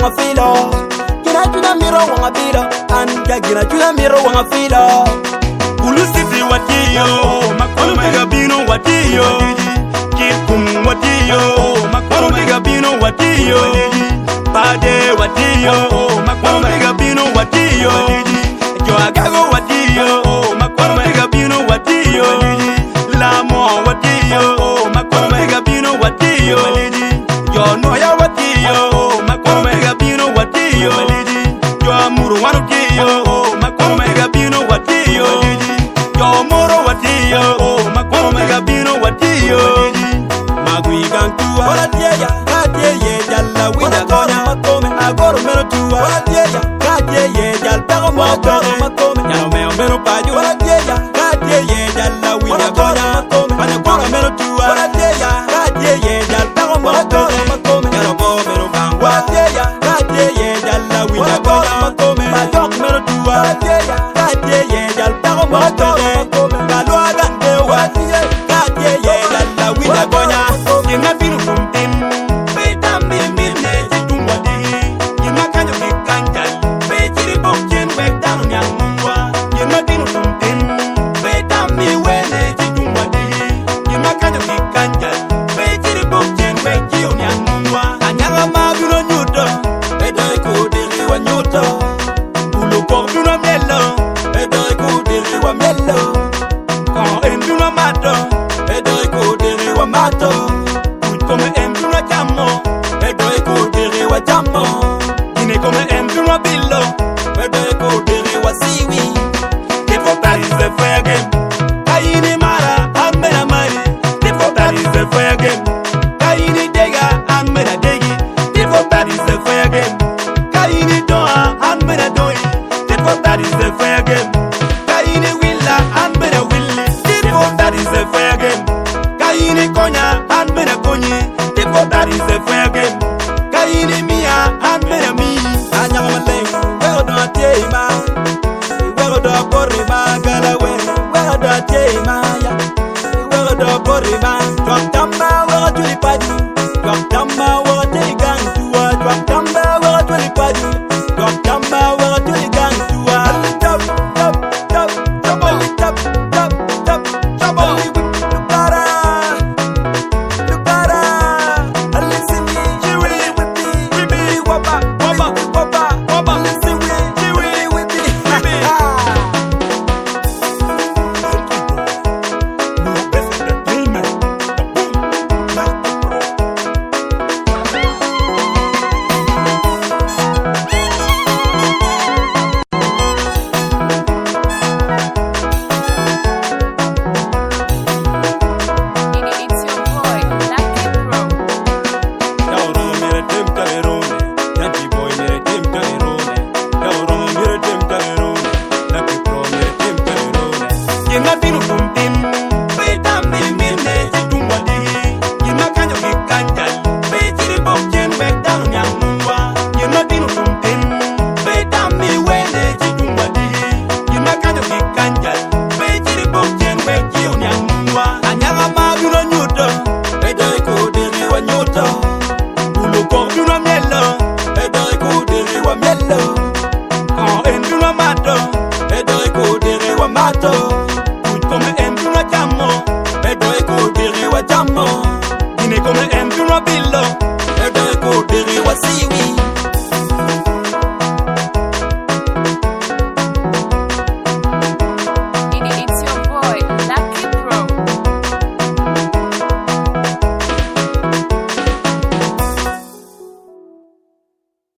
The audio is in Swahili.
wanga filo. Gina chuna miro wanga filo. Anja gina chuna miro wanga filo. Ulusiti watiyo, makolo mega bino watiyo. Kikum watiyo, makolo mega bino watiyo. Pade watiyo, makolo mega bino watiyo. Joagago watiyo, makolo mega bino watiyo. Lamo watiyo, makolo mega bino watiyo. Jonoya watiyo, makolo mega bino watiyo. Joamuru watiyo, makolo mega bino watiyo. Moro watiyo, makolo mega bino watiyo. Magui gantua, Waratia, Katia, Jalla, Wina Konya, Makome, Agoro Merotua, Waratia, Katia, Jal Pego Makome, Yame Mero Paju, Waratia, Katia, Jalla, Wina Konya, Makome, Manakora Merotua, Waratia, Katia, Jal Pego Makome, Yarabo Mero Bang, Waratia, Katia, Jalla, Wina Konya, Makome, Majok Merotua, Waratia, Katia, Jal Pego Makome, Galwa Gante, Waratia, Katia, Jalla, Wina Konya. Yenga binu kumtim, betam bimine jitumwa di. Yenga kanyo kikanjal, betiri bokjen wekdanu nyangwa. Yenga binu kumtim, betam biwene jitumwa di. Yenga kanyo kikanjal, betiri bokjen wekjiyo nyangwa. Anyanga mabino nyuto, edoy kudiri wa nyuto. Ulo bino melo, Edoy kudiri wa melo. kon embino mato. Edoy kudiri wa mato. Come embino jamo, Edoy kudiri wa jamo. ine come embino billo. Edoy kudiri wa siwi. That is the fair game. Kaini mara, amena mari. That is the fair game. Kaini dega, amena degi. That is the fair game. Kaini doa, amena doi. That is the fair game. Kaini willa, amena willi. That is the fair game. Kaini konya, amena konyi. That is the fair game. Kaini mia, amena mi. Anyanga malengu, wego do atema. Wego do porima galawe. Wego do atema ya. Wego do porima. Twak tamba wego tulipadi. Twak tamba wego tuligantua. Twak tamba wego tulipadi. Twak tamba wego tuligantua. Tap tap tap tap tap tap tap tap. Lukara, lukara. Listen me, chiwi with me, wapa, wapa, wapa, wapa. Listen me, chiwi with me. No best entertainment. It's your boy, Lucky Pro. Dauro mere tem calerone, Lucky boy mere tem calerone. Dauro mere tem calerone, Lucky pro mere tem calerone. Yenga binu